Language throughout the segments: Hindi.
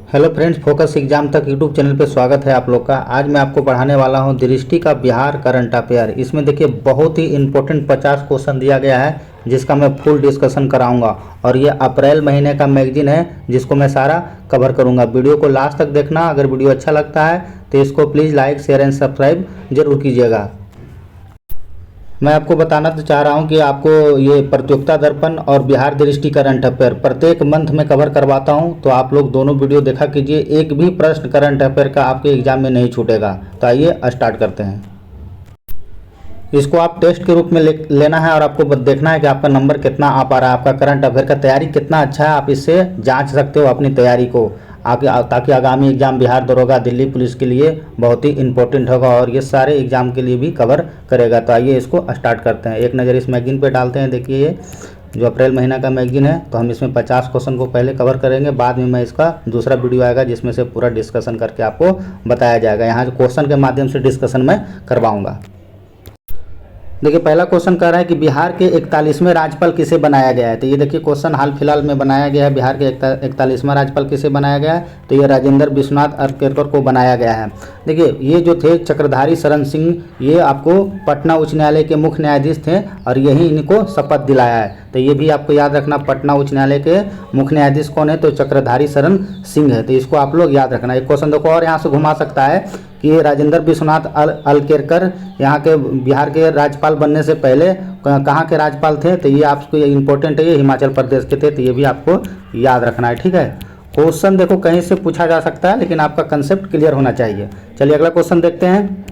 हेलो फ्रेंड्स, फोकस एग्जाम तक यूट्यूब चैनल पे स्वागत है आप लोग का। आज मैं आपको पढ़ाने वाला हूं दृष्टि का बिहार करंट अफेयर। इसमें देखिए बहुत ही इंपॉर्टेंट 50 क्वेश्चन दिया गया है जिसका मैं फुल डिस्कशन कराऊंगा। और ये अप्रैल महीने का मैगजीन है जिसको मैं सारा कवर करूंगा। वीडियो को लास्ट तक देखना। अगर वीडियो अच्छा लगता है तो इसको please like share and subscribe जरूर कीजिएगा। मैं आपको बताना तो चाह रहा हूं कि आपको ये प्रतियोगिता दर्पण और बिहार दृष्टि करंट अफेयर प्रत्येक मंथ में कवर करवाता हूं, तो आप लोग दोनों वीडियो देखा कीजिए। एक भी प्रश्न करंट अफेयर का आपके एग्जाम में नहीं छूटेगा। तो आइए स्टार्ट करते हैं। इसको आप टेस्ट के रूप में लेना है और आपको देखना है कि आपका नंबर कितना आ पा रहा है, आपका करंट अफेयर का तैयारी कितना अच्छा है। आप इससे जांच सकते हो अपनी तैयारी को आगे, ताकि आगामी एग्जाम बिहार दरोगा दिल्ली पुलिस के लिए बहुत ही इंपॉर्टेंट होगा और ये सारे एग्जाम के लिए भी कवर करेगा। तो आइए इसको स्टार्ट करते हैं। एक नज़र इस मैगजीन पे डालते हैं। देखिए ये जो अप्रैल महीना का मैगजीन है, तो हम इसमें 50 क्वेश्चन को पहले कवर करेंगे। बाद में मैं इसका दूसरा वीडियो आएगा जिसमें से पूरा डिस्कशन करके आपको बताया जाएगा। यहाँ क्वेश्चन के माध्यम से डिस्कशन मैं करवाऊँगा। देखिए पहला क्वेश्चन कह रहा है कि बिहार के 41वें राज्यपाल किसे बनाया गया है। तो ये देखिए क्वेश्चन हाल फिलहाल में बनाया गया है। बिहार के 41वां राज्यपाल किसे बनाया गया है, तो ये राजेंद्र विश्वनाथ अर्केकर को बनाया गया है। देखिए ये जो थे चक्रधारी शरण सिंह, ये आपको पटना उच्च न्यायालय के मुख्य न्यायाधीश थे और यही इनको शपथ दिलाया है। तो ये भी आपको याद रखना, पटना उच्च न्यायालय के मुख्य न्यायाधीश कौन है, तो चक्रधारी शरण सिंह है। तो इसको आप लोग याद रखना। एक क्वेश्चन देखो और यहाँ से घुमा सकता है कि राजेंद्र विश्वनाथ अर्केकर यहाँ के बिहार के राज्यपाल बनने से पहले कहाँ के राज्यपाल थे। तो ये आपको इम्पोर्टेंट है, ये हिमाचल प्रदेश के थे। तो ये भी आपको याद रखना है, ठीक है। क्वेश्चन देखो कहीं से पूछा जा सकता है लेकिन आपका कंसेप्ट क्लियर होना चाहिए। चलिए अगला क्वेश्चन देखते हैं।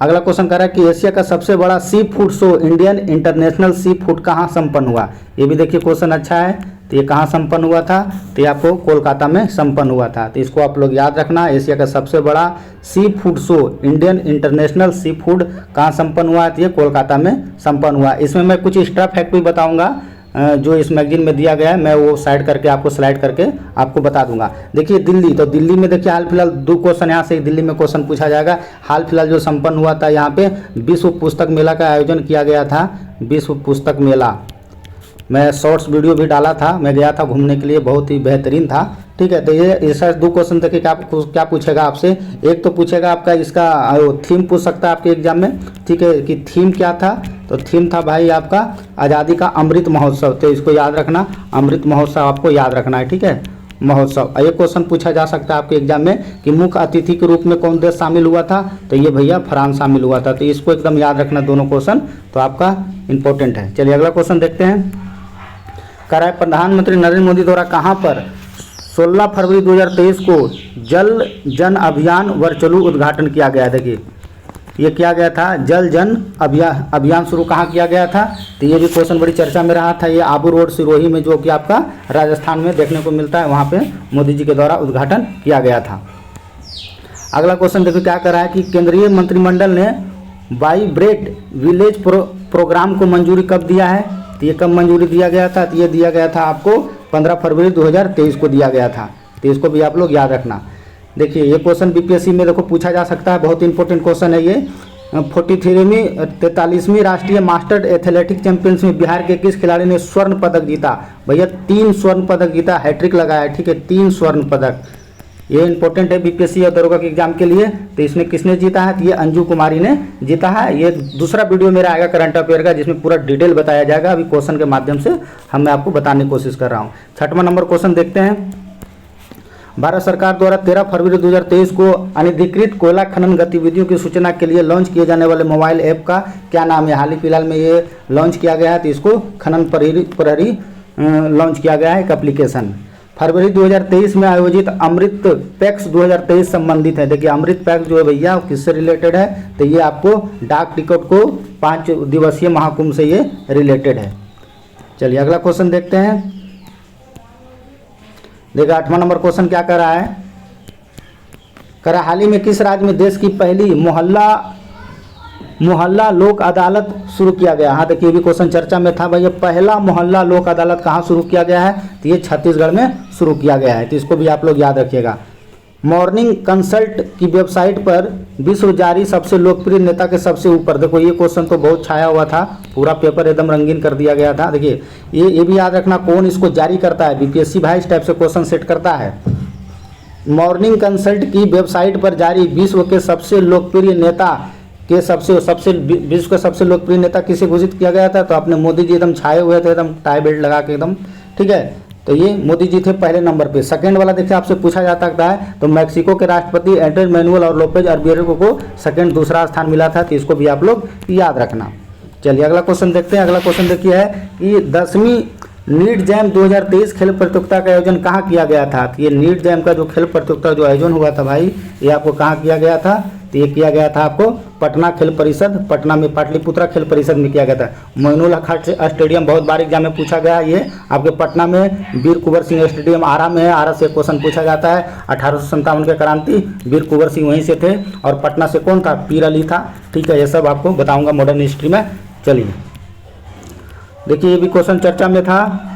अगला क्वेश्चन कह रहा है कि एशिया का सबसे बड़ा sea food show Indian international sea food कहाँ संपन्न हुआ। ये भी देखिए क्वेश्चन अच्छा है। तो ये कहाँ संपन्न हुआ था, तो ये आपको कोलकाता में संपन्न हुआ था। तो इसको आप लोग याद रखना। एशिया का सबसे बड़ा sea food show Indian international sea food कहाँ संपन्न हुआ, तो ये कोलकाता में संपन्न हुआ। इसमें मैं कुछ एक्स्ट्रा फैक्ट भी बताऊँगा जो इस मैगजीन में दिया गया है। मैं वो साइड करके आपको स्लाइड करके आपको बता दूंगा। देखिए दिल्ली, तो दिल्ली में देखिए हाल फिलहाल 2 क्वेश्चन यहाँ से दिल्ली में क्वेश्चन पूछा जाएगा। हाल फिलहाल जो संपन्न हुआ था यहाँ पे विश्व पुस्तक मेला का आयोजन किया गया था। विश्व पुस्तक मेला मैं शॉर्ट्स वीडियो भी डाला था, मैं गया था घूमने के लिए, बहुत ही बेहतरीन था, ठीक है। तो ये ऐसा 2 क्वेश्चन देखिए क्या पूछेगा आपसे। एक तो पूछेगा आपका इसका थीम पूछ सकता है आपके एग्जाम में, ठीक है, कि थीम क्या था। तो थीम था भाई आपका आज़ादी का अमृत महोत्सव। तो इसको याद रखना, अमृत महोत्सव आपको याद रखना है, ठीक है, महोत्सव। एक क्वेश्चन पूछा जा सकता है आपके एग्जाम में कि मुख्य अतिथि के रूप में कौन देश शामिल हुआ था। तो ये भैया फ्रांस शामिल हुआ था। तो इसको एकदम याद रखना दोनों क्वेश्चन, तो आपका इंपॉर्टेंट है। चलिए अगला क्वेश्चन देखते हैं। कह रहा है प्रधानमंत्री नरेंद्र मोदी द्वारा कहाँ पर 16 फरवरी 2023 को जल जन अभियान वर्चुअल उद्घाटन किया गया। देखिए ये किया गया था, जल जन अभियान शुरू कहाँ किया गया था। तो ये भी क्वेश्चन बड़ी चर्चा में रहा था। ये आबू रोड सिरोही में, जो कि आपका राजस्थान में देखने को मिलता है, वहाँ पे मोदी जी के द्वारा उद्घाटन किया गया था। अगला क्वेश्चन देखो क्या कर रहा है कि केंद्रीय मंत्रिमंडल ने वाइब्रेट विलेज प्रोग्राम को मंजूरी कब दिया है। तो ये कब मंजूरी दिया गया था, तो ये दिया गया था आपको 15 फरवरी 2023 को दिया गया था। तो इसको भी आप लोग याद रखना। देखिए ये क्वेश्चन बीपीएससी में देखो पूछा जा सकता है, बहुत इंपॉर्टेंट क्वेश्चन है ये। 43वीं राष्ट्रीय मास्टर एथलेटिक चैंपियंस में बिहार के किस खिलाड़ी ने स्वर्ण पदक जीता। भैया 3 स्वर्ण पदक जीता, हैट्रिक लगाया, ठीक है, 3 स्वर्ण पदक। ये इंपॉर्टेंट है बीपीएससी और दरोगा के एग्जाम के लिए। तो इसमें किसने जीता है, तो ये अंजू कुमारी ने जीता है। ये दूसरा वीडियो मेरा आएगा करंट अफेयर का जिसमें पूरा डिटेल बताया जाएगा। अभी क्वेश्चन के माध्यम से मैं आपको बताने की कोशिश कर रहा हूँ। 6वां नंबर क्वेश्चन देखते हैं। भारत सरकार द्वारा 13 फरवरी 2023 को अनधिकृत कोयला खनन गतिविधियों की सूचना के लिए लॉन्च किए जाने वाले मोबाइल ऐप का क्या नाम है। हाल ही फिलहाल में ये लॉन्च किया गया है। तो इसको खनन प्रहरी लॉन्च किया गया है, एक एप्लीकेशन। फरवरी 2023 में आयोजित अमृत पैक्स 2023 संबंधित है। देखिए अमृत पैक्स जो है भैया किससे रिलेटेड है, तो ये आपको डाक टिकट को 5 दिवसीय महाकुंभ से ये रिलेटेड है। चलिए अगला क्वेश्चन देखते हैं। देखिए 8वां नंबर क्वेश्चन क्या कर रहा है, कर रहा हाल ही में किस राज्य में देश की पहली मोहल्ला लोक अदालत शुरू किया गया। हाँ देखिए ये भी क्वेश्चन चर्चा में था भैया, पहला मोहल्ला लोक अदालत कहाँ शुरू किया गया है, तो ये छत्तीसगढ़ में शुरू किया गया है। तो इसको भी आप लोग याद रखिएगा। मॉर्निंग कंसल्ट की वेबसाइट पर विश्व जारी सबसे लोकप्रिय नेता के सबसे ऊपर। देखो ये क्वेश्चन तो बहुत छाया हुआ था, पूरा पेपर एकदम रंगीन कर दिया गया था। देखिए ये भी याद रखना कौन इसको जारी करता है। बीपीएससी भाई इस टाइप से क्वेश्चन सेट करता है। मॉर्निंग कंसल्ट की वेबसाइट पर जारी विश्व के सबसे लोकप्रिय नेता के सबसे विश्व का सबसे लोकप्रिय नेता किसे घोषित किया गया था? तो अपने मोदी जी एकदम छाए हुए थे, एकदम टाई बेल्ट लगा के एकदम, ठीक है। तो ये मोदी जी थे पहले नंबर पे। सेकंड वाला देखिए आपसे पूछा जा सकता है, तो मैक्सिको के राष्ट्रपति एंड्रेस मैनुअल और लोपेज अरबिएरो को सेकंड दूसरा स्थान मिला था, तो इसको भी आप लोग याद रखना। चलिए अगला क्वेश्चन देखते हैं। अगला क्वेश्चन देखिए है कि 10वीं नीट जैम 2023 खेल प्रतियोगिता का आयोजन कहाँ किया गया था? तो ये नीट जैम का जो खेल प्रतियोगिता जो आयोजन हुआ था भाई, ये आपको कहाँ किया गया था? तो ये किया गया था आपको पटना खेल परिषद, पटना में पाटलिपुत्रा खेल परिषद में किया गया था। मोइनुल हक स्टेडियम बहुत बार एग्जाम में पूछा गया। ये आपके पटना में वीर कुंवर सिंह स्टेडियम आरा में है, आरा से क्वेश्चन पूछा जाता है। 1857 के क्रांति वीर कुंवर सिंह वहीं से थे, और पटना से कौन था? पीर अली था, ठीक है। ये सब आपको बताऊंगा मॉडर्न हिस्ट्री में। चलिए देखिए, ये भी क्वेश्चन चर्चा में था।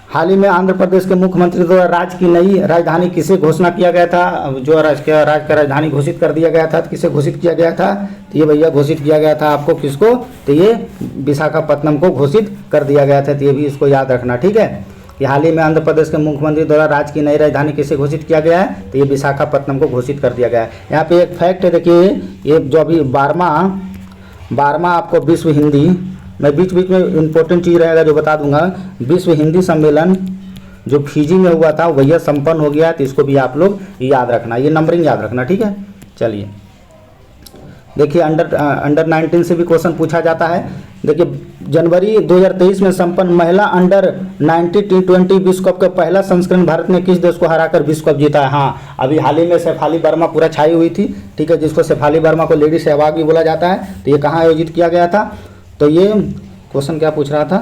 हाल ही में आंध्र प्रदेश के मुख्यमंत्री द्वारा राज्य की नई राजधानी किसे घोषणा किया गया था? जो राज्य का राजधानी घोषित कर दिया गया था, तो किसे घोषित किया गया था? तो ये भैया घोषित किया गया था आपको किसको? तो ये विशाखापट्टनम को घोषित कर दिया गया था। तो ये भी इसको याद रखना, ठीक है। कि हाल ही में आंध्र प्रदेश के मुख्यमंत्री द्वारा राज्य की नई राजधानी किसे घोषित किया गया है? तो ये विशाखापट्टनम को घोषित कर दिया गया है। यहाँ पे एक फैक्ट है, देखिए ये जो अभी 12वां आपको विश्व हिंदी, मैं बीच बीच में इंपॉर्टेंट चीज़ रहेगा जो बता दूंगा। विश्व हिंदी सम्मेलन जो फिजी में हुआ था वही संपन्न हो गया, तो इसको भी आप लोग याद रखना, ये नंबरिंग याद रखना, ठीक है। चलिए देखिए, अंडर 19 से भी क्वेश्चन पूछा जाता है। देखिए जनवरी 2023 में संपन्न महिला अंडर 90 T20 विश्व कप का पहला संस्करण भारत ने किस देश को हराकर विश्व कप जीता है? हाँ, अभी हाल ही में शेफाली वर्मा पूरा छाई हुई थी, ठीक है, जिसको शेफाली वर्मा को लेडी सहवाग भी बोला जाता है। तो ये कहाँ आयोजित किया गया था? तो ये क्वेश्चन क्या पूछ रहा था?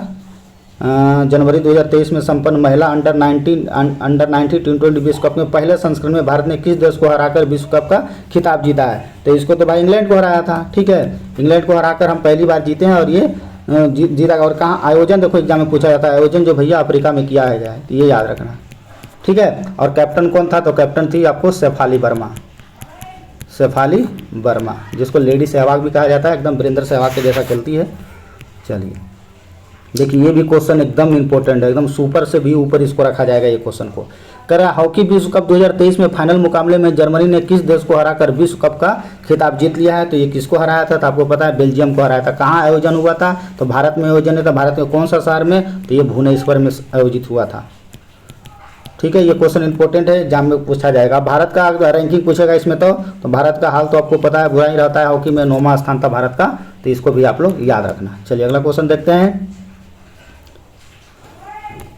जनवरी 2023 में संपन्न महिला अंडर 90 T20 विश्व कप में पहले संस्करण में भारत ने किस देश को हराकर विश्व कप का खिताब जीता है? तो इसको तो भाई इंग्लैंड को हराया था, ठीक है। इंग्लैंड को हराकर हम पहली बार जीते हैं, और ये जीता। और कहाँ आयोजन देखो एग्जाम में पूछा जाता है, आयोजन जो भैया अफ्रीका में किया है जाए, तो ये याद रखना, ठीक है। और कैप्टन कौन था? तो कैप्टन थी आपको शेफाली वर्मा, शेफाली वर्मा, जिसको लेडी सहवाग भी कहा जाता है, एकदम वीरेंद्र सहवाग के जैसा खेलती है। चलिए देखिए, ये भी क्वेश्चन एकदम इंपॉर्टेंट है, एकदम सुपर से भी ऊपर इसको रखा जाएगा ये क्वेश्चन को। कह रहा हॉकी विश्व कप 2023 में फाइनल मुकाबले में जर्मनी ने किस देश को हराकर विश्व कप का खिताब जीत लिया है? तो ये किसको हराया था? तो आपको पता है बेल्जियम को हराया था। कहाँ आयोजन हुआ था? तो भारत में आयोजन है। तो भारत में कौन सा शहर में? तो ये भुवनेश्वर में आयोजित हुआ था, ठीक है। ये क्वेश्चन इंपॉर्टेंट है, एग्जाम में पूछा जाएगा। भारत का रैंकिंग पूछेगा इसमें, तो भारत का हाल तो आपको पता है बुरा ही रहता है। हॉकी में 9वां स्थान था भारत का, तो इसको भी आप लोग याद रखना। चलिए अगला क्वेश्चन देखते हैं।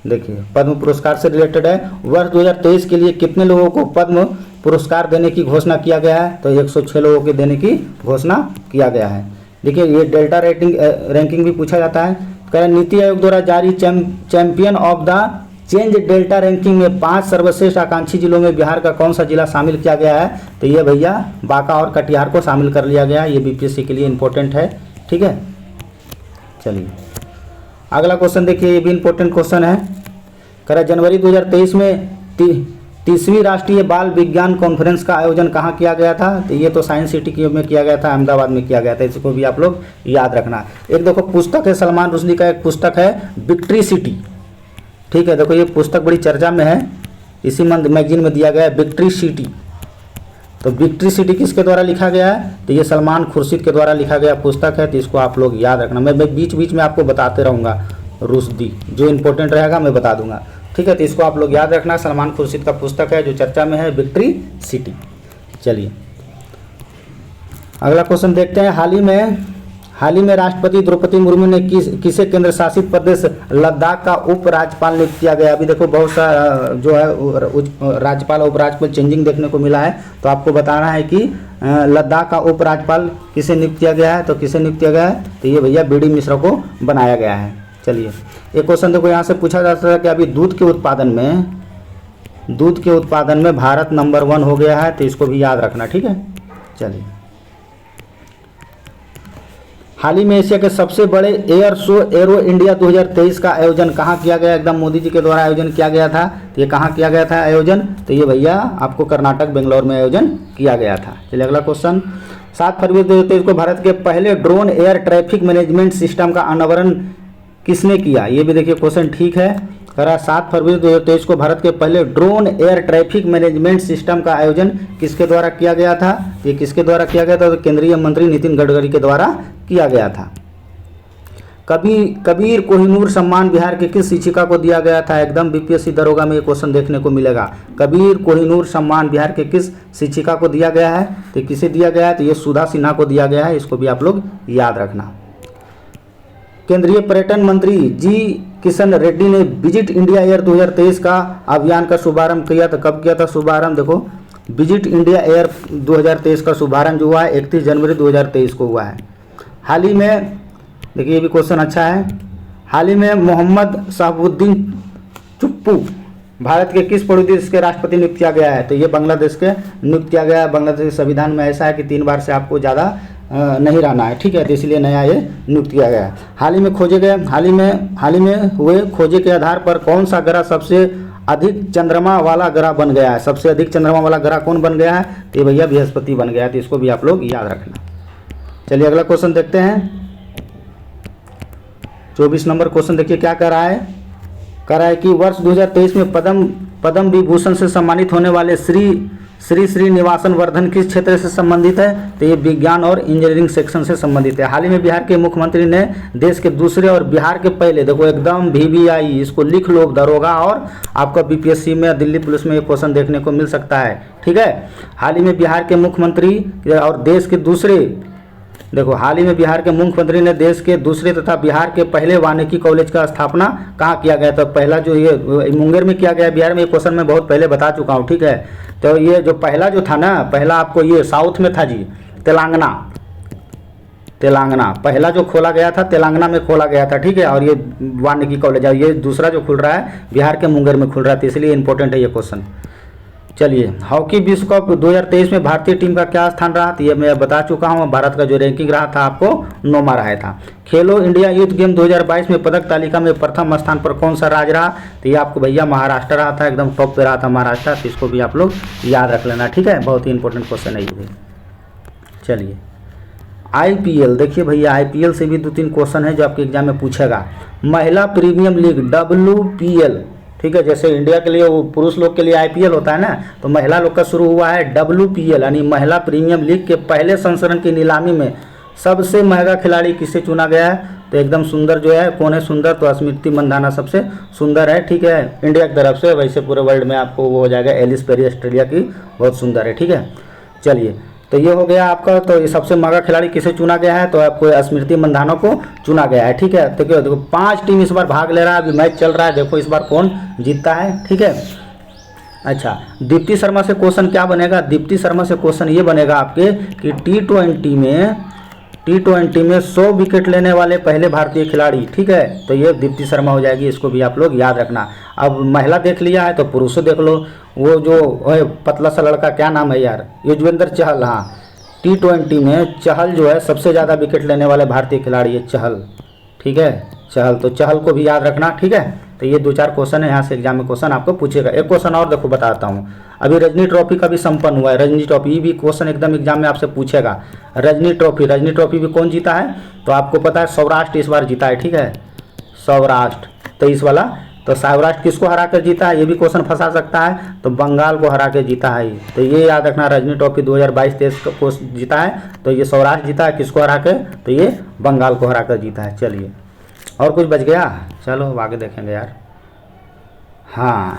देखिए पद्म पुरस्कार से रिलेटेड है। वर्ष 2023 के लिए कितने लोगों को पद्म पुरस्कार देने की घोषणा किया गया है? तो 106 लोगों के देने की घोषणा किया गया है। देखिए ये डेल्टा रैंकिंग भी पूछा जाता है। कह नीति आयोग द्वारा जारी champion of the change delta ranking में 5 सर्वश्रेष्ठ आकांक्षी जिलों में बिहार का कौन सा जिला शामिल किया गया है? तो ये भैया बांका और कटिहार को शामिल कर लिया गया है। ये बीपीएससी के लिए इंपॉर्टेंट है, ठीक है। चलिए अगला क्वेश्चन देखिए, ये भी इंपॉर्टेंट क्वेश्चन है। कह रहा जनवरी 2023 में 30वीं राष्ट्रीय बाल विज्ञान कॉन्फ्रेंस का आयोजन कहाँ किया गया था? तो ये तो साइंस सिटी में किया गया था, अहमदाबाद में किया गया था। इसको भी आप लोग याद रखना। एक देखो पुस्तक है, सलमान रुश्दी का एक पुस्तक है विक्ट्री सिटी, ठीक है। देखो ये पुस्तक बड़ी चर्चा में है, इसी मंथ मैगजीन में दिया गया है विक्ट्री सिटी। तो विक्ट्री सिटी किसके द्वारा लिखा गया है? तो ये सलमान खुर्शीद के द्वारा लिखा गया पुस्तक है। तो इसको आप लोग याद रखना। मैं बीच बीच में आपको बताते रहूँगा, रुश्दी जो इंपॉर्टेंट रहेगा मैं बता दूंगा, ठीक है। तो इसको आप लोग याद रखना। सलमान खुर्शीद का पुस्तक है जो चर्चा में है, विक्ट्री सिटी। चलिए अगला क्वेश्चन देखते हैं। हाल ही में राष्ट्रपति द्रौपदी मुर्मू ने किसे केंद्र शासित प्रदेश लद्दाख का उपराज्यपाल नियुक्त किया गया? अभी देखो बहुत सा जो है राज्यपाल उपराज्यपाल चेंजिंग देखने को मिला है। तो आपको बताना है कि लद्दाख का उपराज्यपाल किसे नियुक्त किया गया है? तो किसे नियुक्त किया गया है? तो ये भैया बीडी मिश्रा को बनाया गया है। चलिए एक क्वेश्चन देखो यहाँ से पूछा जा सकता है कि अभी दूध के उत्पादन में भारत नंबर 1 हो गया है। तो इसको भी याद रखना, ठीक है। चलिए हाल ही में एशिया के सबसे बड़े एयर शो एरो इंडिया 2023 का आयोजन कहाँ किया गया? एकदम मोदी जी के द्वारा आयोजन किया गया था। तो ये कहाँ किया गया था आयोजन? तो ये भैया आपको कर्नाटक बेंगलोर में आयोजन किया गया था। चलिए अगला क्वेश्चन। 7 फरवरी 2023 को भारत के पहले drone air traffic management system का अनावरण किसने किया? ये भी देखिए क्वेश्चन ठीक है। करा 7 फरवरी 2023 को भारत के पहले drone air traffic management system का आयोजन किसके द्वारा किया गया था? ये किसके द्वारा किया गया था? तो केंद्रीय मंत्री नितिन गडकरी के द्वारा किया गया था। कबीर कोहिनूर सम्मान बिहार के किस शिक्षिका को दिया गया था? एकदम बीपीएससी दरोगा में ये क्वेश्चन देखने को मिलेगा। कबीर कोहिनूर सम्मान बिहार के किस शिक्षिका को दिया गया है? तो किसे दिया गया है? तो ये सुधा सिन्हा को दिया गया है। इसको भी आप लोग याद रखना। केंद्रीय पर्यटन मंत्री जी किशन रेड्डी ने विजिट इंडिया एयर 2023 का अभियान का शुभारंभ किया था। कब किया था शुभारंभ? देखो, विजिट इंडिया एयर 2023 का शुभारंभ जो हुआ है 31 जनवरी 2023 को हुआ है। हाल ही में, देखिए ये भी क्वेश्चन अच्छा है, हाल ही में मोहम्मद शहाबुद्दीन चुप्पू भारत के किस पड़ोसी देश के राष्ट्रपति नियुक्त किया गया है? तो ये बांग्लादेश के नियुक्त किया गया है। बांग्लादेश के संविधान में ऐसा है कि 3 बार से आपको ज़्यादा नहीं रहना है, ठीक है, तो इसलिए नया ये नियुक्त किया गया है। हाल ही में हुए खोजे के आधार पर कौन सा ग्रह सबसे अधिक चंद्रमा वाला ग्रह बन गया है? सबसे अधिक चंद्रमा वाला ग्रह कौन बन गया है? तो ये भैया बृहस्पति बन गया है। तो इसको भी आप लोग याद रखना। चलिए अगला क्वेश्चन देखते हैं। 24 नंबर क्वेश्चन देखिए क्या कह रहा है कि वर्ष 2023 में पद्म विभूषण से सम्मानित होने वाले श्री श्रीनिवासन वर्धन किस क्षेत्र से संबंधित है? तो ये विज्ञान और इंजीनियरिंग सेक्शन से संबंधित है। हाल ही में बिहार के मुख्यमंत्री ने देश के दूसरे और बिहार के पहले, देखो एकदम VVI, इसको लिख लो, दरोगा और आपका बीपीएससी में, दिल्ली पुलिस में ये क्वेश्चन देखने को मिल सकता है, ठीक है। हाल ही में बिहार के मुख्यमंत्री और देश के दूसरे, देखो हाल ही में बिहार के मुख्यमंत्री ने देश के दूसरे तथा बिहार के पहले वानिकी कॉलेज का स्थापना कहाँ किया गया? तो पहला जो ये मुंगेर में किया गया बिहार में। ये क्वेश्चन मैं बहुत पहले बता चुका हूँ, ठीक है। तो ये जो पहला जो था ना, पहला आपको ये साउथ में था जी, तेलंगाना पहला जो खोला गया था, तेलंगाना में खोला गया था, ठीक है। और ये वानिकी कॉलेज है, ये दूसरा जो खुल रहा है बिहार के मुंगेर में खुल रहा है, इसलिए इंपॉर्टेंट है ये क्वेश्चन। चलिए, हॉकी विश्व कप 2023 में भारतीय टीम का क्या स्थान रहा? तो ये मैं बता चुका हूँ। भारत का जो रैंकिंग रहा था आपको 9वां रहा था। खेलो इंडिया यूथ गेम 2022 में पदक तालिका में प्रथम स्थान पर कौन सा राज्य रहा? तो ये आपको भैया महाराष्ट्र रहा था, एकदम टॉप पे रहा था महाराष्ट्र। तो इसको भी आप लोग याद रख लेना, ठीक है, बहुत ही इंपॉर्टेंट क्वेश्चन है ये। चलिए, IPL देखिए भैया, IPL से भी 2-3 क्वेश्चन है जो आपके एग्जाम में पूछेगा। महिला प्रीमियम लीग WPL, ठीक है, जैसे इंडिया के लिए वो पुरुष लोग के लिए IPL होता है ना, तो महिला लोग का शुरू हुआ है WPL यानी महिला प्रीमियम लीग के पहले संस्करण की नीलामी में सबसे महंगा खिलाड़ी किसे चुना गया है? तो एकदम सुंदर जो है, कौन है सुंदर? तो स्मृति मंदाना सबसे सुंदर है, ठीक है, इंडिया की तरफ से। वैसे पूरे वर्ल्ड में आपको वो हो जाएगा एलिस पेरी, ऑस्ट्रेलिया की, बहुत सुंदर है, ठीक है। चलिए, तो ये हो गया आपका। तो ये सबसे महंगा खिलाड़ी किसे चुना गया है? तो आपको स्मृति मंदाना को चुना गया है, ठीक है। तो क्या देखो 5 टीम इस बार भाग ले रहा है, अभी मैच चल रहा है, देखो इस बार कौन जीतता है, ठीक है। अच्छा, दीप्ति शर्मा से क्वेश्चन क्या बनेगा? दीप्ति शर्मा से क्वेश्चन ये बनेगा आपके कि T20 में 100 विकेट लेने वाले पहले भारतीय खिलाड़ी, ठीक है। तो ये दीप्ति शर्मा हो जाएगी, इसको भी आप लोग याद रखना। अब महिला देख लिया है तो पुरुषों देख लो। वो जो पतला सा लड़का, क्या नाम है यार? युजवेंद्र चहल, हाँ। T20 में चहल जो है सबसे ज़्यादा विकेट लेने वाले भारतीय खिलाड़ी है, चहल, ठीक है, चहल। तो चहल को भी याद रखना, ठीक है। तो ये 2-4 क्वेश्चन है यहाँ से एग्जाम में क्वेश्चन आपको पूछेगा। एक क्वेश्चन और देखो बताता हूँ, अभी रजनी ट्रॉफी का भी संपन्न हुआ है। रजनी ट्रॉफी, ये भी क्वेश्चन एकदम एग्जाम में आपसे पूछेगा। रजनी ट्रॉफी भी कौन जीता है? तो आपको पता है सौराष्ट्र इस बार जीता है, ठीक है, सौराष्ट्र 23 वाला। तो सौराष्ट्र किसको हरा कर जीता है? ये भी क्वेश्चन फंसा सकता है। तो बंगाल को हरा के जीता है। तो ये याद रखना, रजनी ट्रॉफी 2022-23 को जीता है, तो ये सौराष्ट्र जीता है, किसको हरा के? तो ये बंगाल को हरा कर जीता है। चलिए, और कुछ बच गया? चलो आगे देखेंगे यार। हाँ,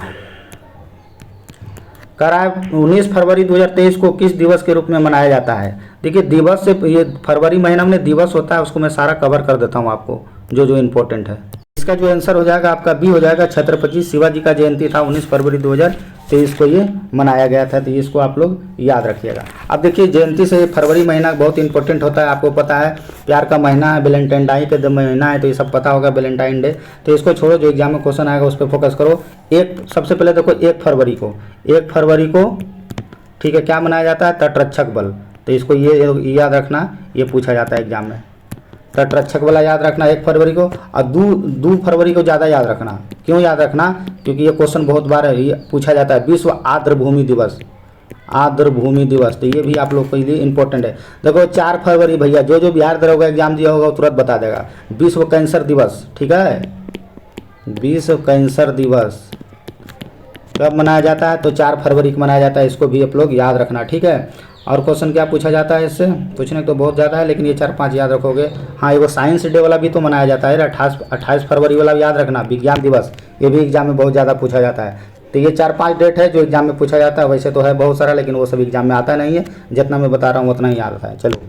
करार 19 फरवरी 2023 को किस दिवस के रूप में मनाया जाता है? देखिए दिवस से, ये फरवरी महीना में दिवस होता है, उसको मैं सारा कवर कर देता हूँ आपको, जो जो इम्पोर्टेंट है। इसका जो आंसर हो जाएगा आपका बी हो जाएगा। छत्रपति शिवाजी का जयंती था 19 फरवरी 2023 को ये मनाया गया था। तो इसको आप लोग याद रखिएगा। अब देखिए, जयंती से फरवरी महीना बहुत इंपॉर्टेंट होता है, आपको पता है, प्यार का महीना है, वैलेंटाइन डे का महीना है, तो ये सब पता होगा, वैलेंटाइन डे। तो इसको छोड़ो, जो एग्जाम में क्वेश्चन आएगा उस पर फोकस करो। सबसे पहले देखो 1 फरवरी को ठीक है क्या मनाया जाता है? तटरक्षक बल। तो इसको ये याद रखना, ये पूछा जाता है एग्जाम में। तटरक्षक वाला याद रखना 1 फरवरी को। और 2 फरवरी को ज़्यादा याद रखना। क्यों याद रखना? क्योंकि ये क्वेश्चन बहुत बार ये पूछा जाता है, विश्व आर्द्रभूमि दिवस। तो ये भी आप लोग के लिए इंपॉर्टेंट है। देखो 4 फरवरी भैया, जो बिहार दरोगा एग्जाम दिया होगा तुरंत बता देगा, विश्व कैंसर दिवस, ठीक है। विश्व कैंसर दिवस कब मनाया जाता है? तो 4 फरवरी को मनाया जाता है। इसको भी आप लोग याद रखना, ठीक है। और क्वेश्चन क्या पूछा जाता है इससे? पूछने तो बहुत ज़्यादा है, लेकिन ये 4-5 याद रखोगे। हाँ, एगो साइंस डे वाला भी तो मनाया जाता है, 28 फरवरी वाला याद रखना, विज्ञान दिवस। ये भी एग्जाम में बहुत ज़्यादा पूछा जाता है। तो ये 4-5 डेट है जो एग्जाम में पूछा जाता है। वैसे तो है बहुत सारा, लेकिन वो सब एग्जाम में आता नहीं है। जितना मैं बता रहा हूँ उतना ही याद आता है। चलो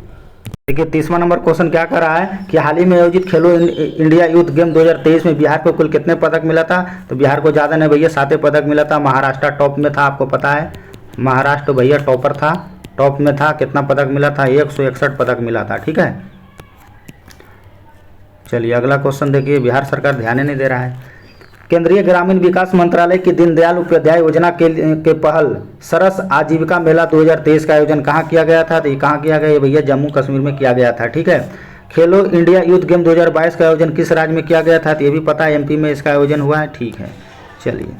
देखिए, 30वां नंबर क्वेश्चन क्या कर रहा है कि हाल ही में आयोजित खेलो इंडिया यूथ गेम 2023 में बिहार को कुल कितने पदक मिला था? तो बिहार को ज़्यादा नहीं भैया, 7 पदक मिला था। महाराष्ट्र टॉप में था, आपको पता है। महाराष्ट्र भैया टॉपर था, टॉप में था। कितना पदक मिला था? 161 पदक मिला था, ठीक है। चलिए अगला क्वेश्चन देखिए, बिहार सरकार ध्यान नहीं दे रहा है। केंद्रीय ग्रामीण विकास मंत्रालय की दीनदयाल उपाध्याय योजना के पहल सरस आजीविका मेला 2023 का आयोजन कहाँ किया गया था? तो ये कहाँ किया गया? ये भैया जम्मू कश्मीर में किया गया था, ठीक है। खेलो इंडिया यूथ गेम 2022 का आयोजन किस राज्य में किया गया था? तो ये भी पता है, एमपी में इसका आयोजन हुआ है, ठीक है। चलिए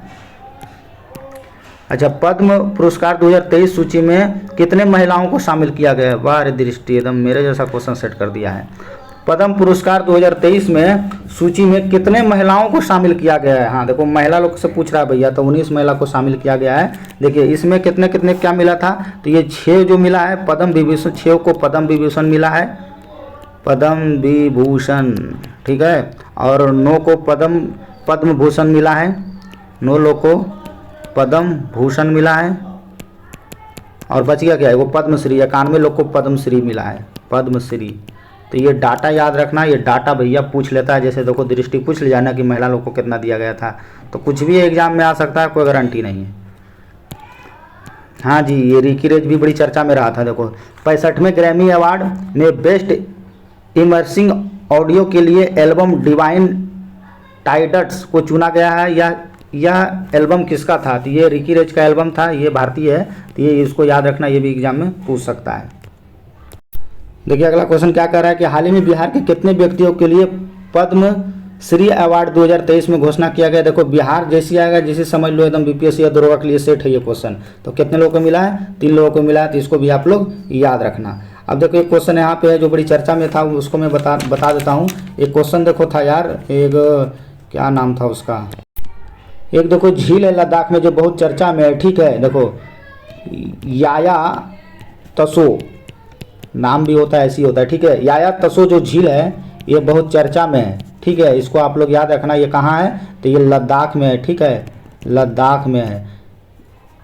अच्छा, पद्म पुरस्कार 2023 सूची में कितने महिलाओं को शामिल किया गया है? वाह दृष्टि, एकदम मेरे जैसा क्वेश्चन सेट कर दिया है। पद्म पुरस्कार 2023 में सूची में कितने महिलाओं को शामिल किया गया है? हाँ देखो, महिला लोग से पूछ रहा है भैया, तो 19 महिला को शामिल किया गया है। देखिए इसमें कितने कितने क्या मिला था? तो ये 6 जो मिला है पद्म विभूषण, 6 को पद्म विभूषण मिला है, पद्म विभूषण, ठीक है। और 9 को पद्म भूषण मिला है, 9 लोग को पद्म भूषण मिला है। और बच गया क्या है? वो पद्मश्री, 91 लोग को पद्मश्री मिला है, पद्मश्री। तो ये डाटा याद रखना, ये डाटा भैया पूछ लेता है। जैसे देखो दृष्टि पूछ ले जाना कि महिला लोग को कितना दिया गया था, तो कुछ भी एग्जाम में आ सकता है, कोई गारंटी नहीं है। हाँ जी, ये रिकी रेज भी बड़ी चर्चा में रहा था। देखो 65वें ग्रैमी अवार्ड में बेस्ट इमर्सिंग ऑडियो के लिए एल्बम डिवाइन टाइडट्स को चुना गया है। यह एल्बम किसका था? तो ये रिकी रेज का एल्बम था, ये भारतीय है। तो ये इसको याद रखना, ये भी एग्जाम में पूछ सकता है। देखिए अगला क्वेश्चन क्या कर रहा है कि हाल ही में बिहार के कितने व्यक्तियों के लिए पद्म श्री अवार्ड 2023 में घोषणा किया गया? देखो बिहार जैसी आएगा, जैसे समझ लो एकदम बीपीएससी या दरोगा के लिए सेट है ये क्वेश्चन। तो कितने लोगों को मिला है? 3 लोगों को मिला है। तो इसको भी आप लोग याद रखना। अब देखो एक क्वेश्चन यहाँ पे है जो बड़ी चर्चा में था, उसको मैं बता देता हूँ। एक क्वेश्चन देखो था यार, एक क्या नाम था उसका, एक देखो झील है लद्दाख में जो बहुत चर्चा में है, ठीक है। देखो याया तसो नाम भी होता है, ऐसी होता है, ठीक है। याया तसो जो झील है ये बहुत चर्चा में है, ठीक है। इसको आप लोग याद रखना। ये कहाँ है? तो ये लद्दाख में है, ठीक है, लद्दाख में है।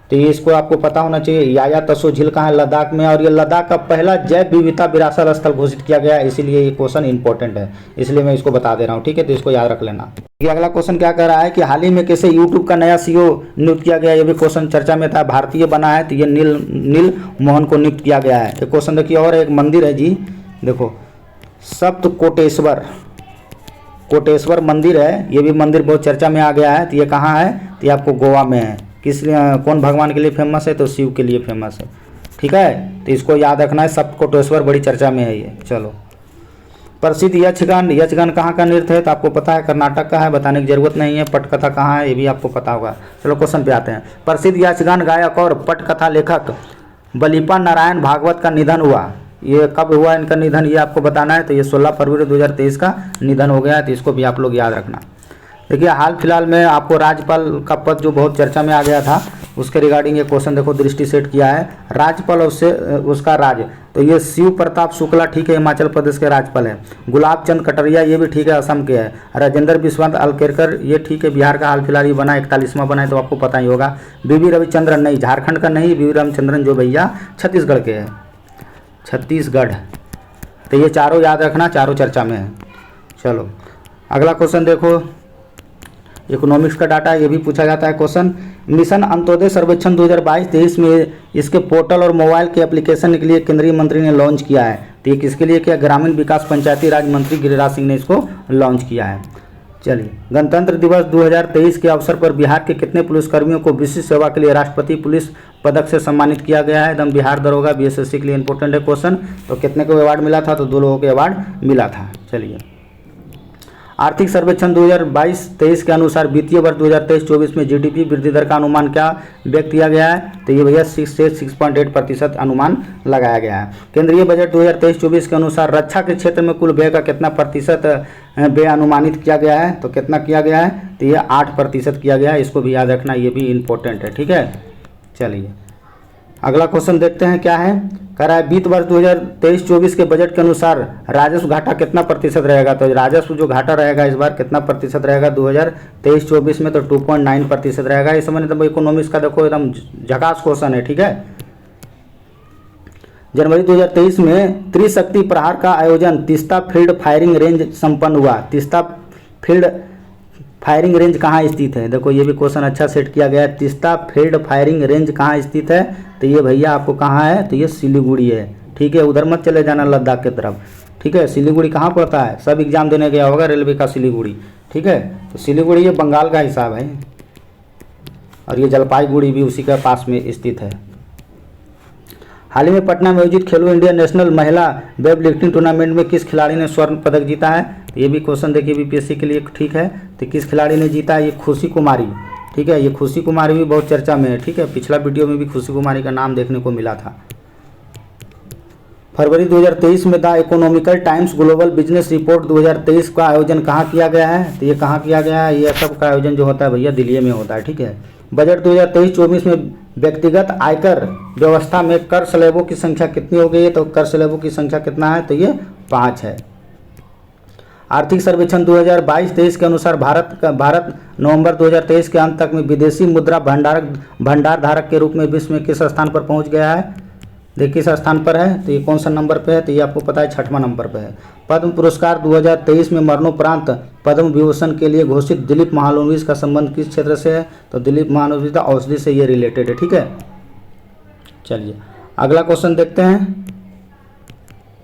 तो ये इसको आपको पता होना चाहिए। याया तसो झील कहाँ है? लद्दाख में। और ये लद्दाख का पहला जैव विविधता विरासत स्थल घोषित किया गया है, इसीलिए ये क्वेश्चन इंपॉर्टेंट है, इसलिए मैं इसको बता दे रहा हूँ, ठीक है। तो इसको याद रख लेना। ये अगला क्वेश्चन क्या कर रहा है कि हाल ही में कैसे यूट्यूब का नया सीईओ नियुक्त किया गया? ये भी क्वेश्चन चर्चा में था, भारतीय बना है। तो ये नील मोहन को नियुक्त किया गया है। ये क्वेश्चन देखिए। और एक मंदिर है जी, देखो सप्त कोटेश्वर मंदिर है, ये भी मंदिर बहुत चर्चा में आ गया है। तो ये कहाँ है? तो ये आपको गोवा में है। कौन भगवान के लिए फेमस है? तो शिव के लिए फेमस है, ठीक है। तो इसको याद रखना है, सप्त कोटेश्वर बड़ी चर्चा में है ये। चलो, प्रसिद्ध यक्षगान कहाँ का नृत्य है? तो आपको पता है कर्नाटक का है, बताने की जरूरत नहीं है। पटकथा कहाँ है? ये भी आपको पता होगा। चलो क्वेश्चन पे आते हैं। प्रसिद्ध यक्षगान गायक और पटकथा लेखक बलिपा नारायण भागवत का निधन हुआ। ये कब हुआ इनका निधन, ये आपको बताना है। तो ये 16 फरवरी 2023 का निधन हो गया है। तो इसको भी आप लोग याद रखना। देखिए हाल फिलहाल में आपको राज्यपाल का पद जो बहुत चर्चा में आ गया था, उसके रिगार्डिंग ये क्वेश्चन देखो दृष्टि सेट किया है। राज्यपाल उसका राज्य, तो ये शिव प्रताप शुक्ला, ठीक है, हिमाचल प्रदेश के राज्यपाल है। गुलाब चंद कटरिया, ये भी ठीक है, असम के है। राजेंद्र विश्वनाथ अलकेरकर, ये ठीक है, बिहार का हाल फिलहाल ही बना, 41वां बना है, तो आपको पता ही होगा। बीवी रविचंद्रन, नहीं झारखंड का नहीं, बीवी रविचंद्रन जो भैया छत्तीसगढ़ के हैं, छत्तीसगढ़। तो ये चारों याद रखना, चारों चर्चा में है। चलो अगला क्वेश्चन देखो, इकोनॉमिक्स का डाटा, ये भी पूछा जाता है क्वेश्चन। मिशन अंत्योदय सर्वेक्षण 2022-23 में इसके पोर्टल और मोबाइल के एप्लीकेशन के लिए केंद्रीय मंत्री ने लॉन्च किया है। तो ये किसके लिए किया? ग्रामीण विकास पंचायती राज मंत्री गिरिराज सिंह ने इसको लॉन्च किया है। चलिए, गणतंत्र दिवस 2023 के अवसर पर बिहार के कितने पुलिसकर्मियों को विशिष्ट सेवा के लिए राष्ट्रपति पुलिस पदक से सम्मानित किया गया है? एकदम बिहार दरोगा बीएसएससी के लिए इंपॉर्टेंट है क्वेश्चन। तो कितने को अवार्ड मिला था? तो 2 लोगों को अवार्ड मिला था। चलिए आर्थिक सर्वेक्षण 2022-23 के अनुसार वित्तीय वर्ष 2023-24 में जीडीपी वृद्धि दर का अनुमान क्या व्यक्त किया गया है? तो ये भैया 6 से 6.8% अनुमान लगाया गया है। केंद्रीय बजट 2023-24 के अनुसार रक्षा के क्षेत्र में कुल व्यय का कितना प्रतिशत व्यय अनुमानित किया गया है? तो कितना किया गया है? तो ये 8% किया गया है। इसको भी याद रखना, ये भी इम्पोर्टेंट है। ठीक है, चलिए अगला क्वेश्चन देखते हैं क्या है। कह रहा है वित्त वर्ष 2023-24 के बजट के अनुसार राजस्व घाटा कितना प्रतिशत रहेगा? तो राजस्व जो घाटा रहेगा इस बार कितना प्रतिशत रहेगा 2023-24 में? तो 2.9% रहेगा। इस समय तो इकोनॉमिक्स का देखो एकदम झकास क्वेश्चन है। ठीक है, जनवरी 2023 में त्रिशक्ति प्रहार का आयोजन तीस्ता फील्ड फायरिंग रेंज संपन्न हुआ। तीस्ता फील्ड फायरिंग रेंज कहाँ स्थित है? देखो ये भी क्वेश्चन अच्छा सेट किया गया है। तीस्ता फील्ड फायरिंग रेंज कहाँ स्थित है? तो ये भैया आपको कहाँ है? तो ये सिलीगुड़ी है। ठीक है, उधर मत चले जाना लद्दाख की तरफ। ठीक है, सिलीगुड़ी कहाँ पड़ता है? सब एग्जाम देने गया होगा रेलवे का सिलीगुड़ी। ठीक है, तो सिलीगुड़ी ये बंगाल का हिसाब है और ये जलपाईगुड़ी भी उसी के पास में स्थित है। हाल ही में पटना में आयोजित खेलो इंडिया नेशनल महिला वेब लिफ्टिंग टूर्नामेंट में किस खिलाड़ी ने स्वर्ण पदक जीता है? ये भी क्वेश्चन देखिए बीपीएससी के लिए। ठीक है, तो किस खिलाड़ी ने जीता है? ये खुशी कुमारी। ठीक है, ये खुशी कुमारी भी बहुत चर्चा में है। ठीक है, पिछला वीडियो में भी खुशी कुमारी का नाम देखने को मिला था। फरवरी 2023 में the economical times global business report 2023 का आयोजन कहाँ किया गया है? तो ये कहाँ किया गया है? ये सब का आयोजन जो होता है भैया दिल्ली में होता है। ठीक है, बजट 2023-24 में व्यक्तिगत आयकर व्यवस्था में कर स्लैबों की संख्या कितनी हो गई है? तो कर स्लैबों की संख्या कितना है? तो ये 5 है। आर्थिक सर्वेक्षण 2022-23 के अनुसार भारत नवंबर 2023 के अंत तक में विदेशी मुद्रा भंडार धारक के रूप में विश्व में किस स्थान पर पहुंच गया है? देखिए किस स्थान पर है? तो ये कौन सा नंबर पे है? तो ये आपको पता है 6वां नंबर पे है। पद्म पुरस्कार 2023 में मरणोपरांत पद्म विभूषण के लिए घोषित दिलीप महालनोबिस का संबंध किस क्षेत्र से है? तो दिलीप महालनोबिस औषधि से ये रिलेटेड है। ठीक है, चलिए अगला क्वेश्चन देखते हैं।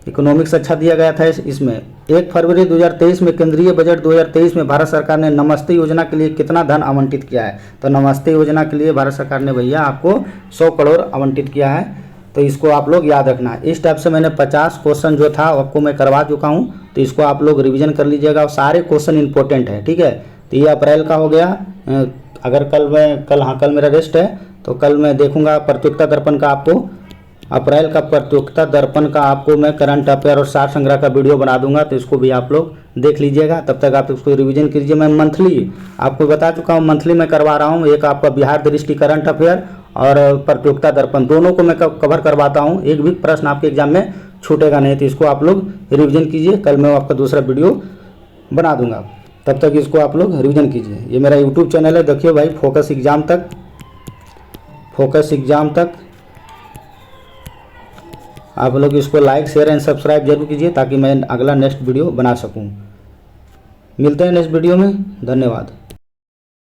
इकोनॉमिक्स अच्छा दिया गया था इसमें। 1 फरवरी 2023 में केंद्रीय बजट 2023 में भारत सरकार ने नमस्ते योजना के लिए कितना धन आवंटित किया है? तो नमस्ते योजना के लिए भारत सरकार ने भैया आपको 100 करोड़ आवंटित किया है। तो इसको आप लोग याद रखना। इस टाइप से मैंने 50 क्वेश्चन जो था आपको मैं करवा चुका हूँ, तो इसको आप लोग रिवीजन कर लीजिएगा। सारे क्वेश्चन इंपॉर्टेंट है। ठीक है, तो ये अप्रैल का हो गया। अगर कल मेरा रेस्ट है तो कल मैं देखूंगा प्रतियोगिता दर्पण का आपको अप्रैल का प्रतियोगिता दर्पण का आपको मैं करंट अफेयर और सार संग्रह का वीडियो बना दूंगा, तो इसको भी आप लोग देख लीजिएगा। तब तक आप इसको रिवीजन कीजिए। मैं मंथली आपको बता चुका हूँ, मंथली मैं करवा रहा हूँ। एक आपका बिहार दृष्टि करंट अफेयर और प्रतियोगिता दर्पण दोनों को मैं कवर करवाता हूँ। एक भी प्रश्न आपके एग्जाम में छूटेगा नहीं, तो इसको आप लोग रिवीजन कीजिए। कल मैं आपका दूसरा वीडियो बना दूंगा, तब तक इसको आप लोग रिवीजन कीजिए। ये मेरा यूट्यूब चैनल है, देखिए भाई, फोकस एग्जाम तक आप लोग इसको लाइक शेयर एंड सब्सक्राइब जरूर कीजिए ताकि मैं अगला नेक्स्ट वीडियो बना सकूं। मिलते हैं नेक्स्ट वीडियो में। धन्यवाद।